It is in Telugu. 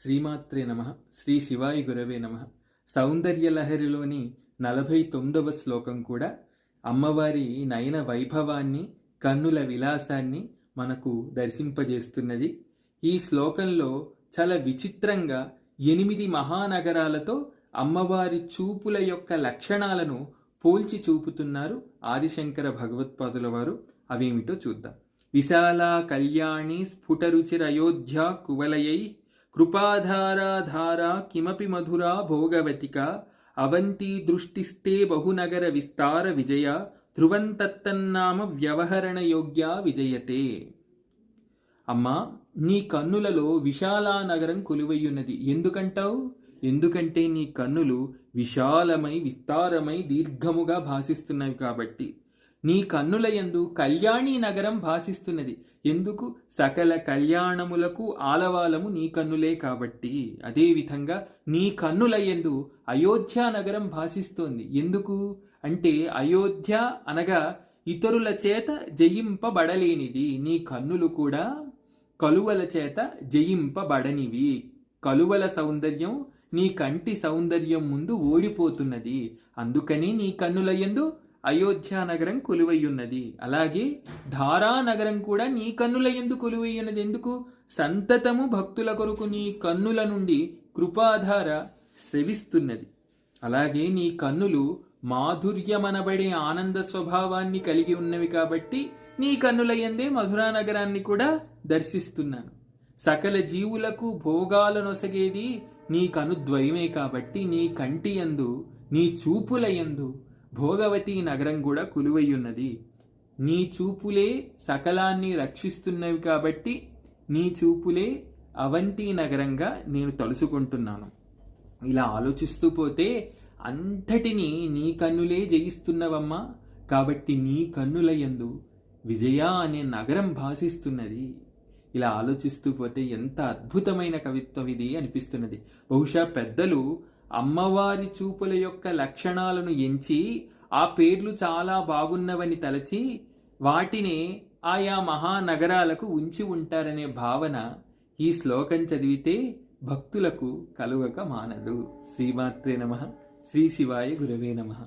శ్రీమాత్రే నమః. శ్రీ శివాయ గురవే నమః. సౌందర్యలహరిలోని 49వ శ్లోకం కూడా అమ్మవారి నయన వైభవాన్ని, కన్నుల విలాసాన్ని మనకు దర్శింపజేస్తున్నది. ఈ శ్లోకంలో చాలా విచిత్రంగా 8 మహానగరాలతో అమ్మవారి చూపుల యొక్క లక్షణాలను పోల్చి చూపుతున్నారు ఆదిశంకర భగవత్పాదుల వారు. అవేమిటో చూద్దాం. విశాల కళ్యాణి స్ఫుటరుచిరయోధ్యా కువలయై కృపాధారాధారా కిమపి మధురా భోగవతిక అవంతి దృష్టిస్తే బహునగర విస్తార విజయ ధ్రువంతత్తన్నామ వ్యవహరణ యోగ్య విజయతే. అమ్మా, నీ కన్నులలో విశాలా నగరం కొలువయ్యున్నది. ఎందుకంటావు? ఎందుకంటే నీ కన్నులు విశాలమై విస్తారమై దీర్ఘముగా భాసిస్తున్నవి కాబట్టి. నీ కన్నుల యందు కళ్యాణీ నగరం భాసిస్తున్నది. ఎందుకు? సకల కళ్యాణములకు ఆలవాలము నీ కన్నులే కాబట్టి. అదేవిధంగా నీ కన్నుల యందు అయోధ్య నగరం భాసిస్తోంది. ఎందుకు అంటే అయోధ్య అనగా ఇతరుల చేత జయింపబడలేనిది. నీ కన్నులు కూడా కలువల చేత జయింపబడనివి. కలువల సౌందర్యం నీ కంటి సౌందర్యం ముందు ఓడిపోతున్నది. అందుకని నీ కన్నుల యందు అయోధ్య నగరం కొలువయ్యున్నది. అలాగే ధారా నగరం కూడా నీ కన్నుల యందు కొలువయ్యున్నది. ఎందుకు? సంతతము భక్తుల కొరకు నీ కన్నుల నుండి కృపాధార స్రవిస్తున్నది. అలాగే నీ కన్నులు మాధుర్యమనబడే ఆనంద స్వభావాన్ని కలిగి ఉన్నవి కాబట్టి నీ కన్నుల యందే మధురా నగరాన్ని కూడా దర్శిస్తున్నాను. సకల జీవులకు భోగాలనొసగేది నీ కనుద్వయమే కాబట్టి నీ కంటి యందు, నీ చూపుల యందు భోగవతి నగరం కూడా కొలువయ్యున్నది. నీ చూపులే సకలాన్ని రక్షిస్తున్నవి కాబట్టి నీ చూపులే అవంతి నగరంగా నేను తలుసుకుంటున్నాను. ఇలా ఆలోచిస్తూ పోతే అంతటినీ నీ కన్నులే జయిస్తున్నవమ్మా. కాబట్టి నీ కన్నుల యందు విజయ అనే నగరం భాసిస్తున్నది. ఇలా ఆలోచిస్తూ పోతే ఎంత అద్భుతమైన కవిత్వం ఇది అనిపిస్తున్నది. బహుశా పెద్దలు అమ్మవారి చూపుల యొక్క లక్షణాలను ఎంచి ఆ పేర్లు చాలా బాగున్నవని తలచి వాటినే ఆయా మహానగరాలకు ఉంచి ఉంటారనే భావన ఈ శ్లోకం చదివితే భక్తులకు కలుగక మానదు. శ్రీమాత్రే నమః. శ్రీ శివాయ గురవే నమః.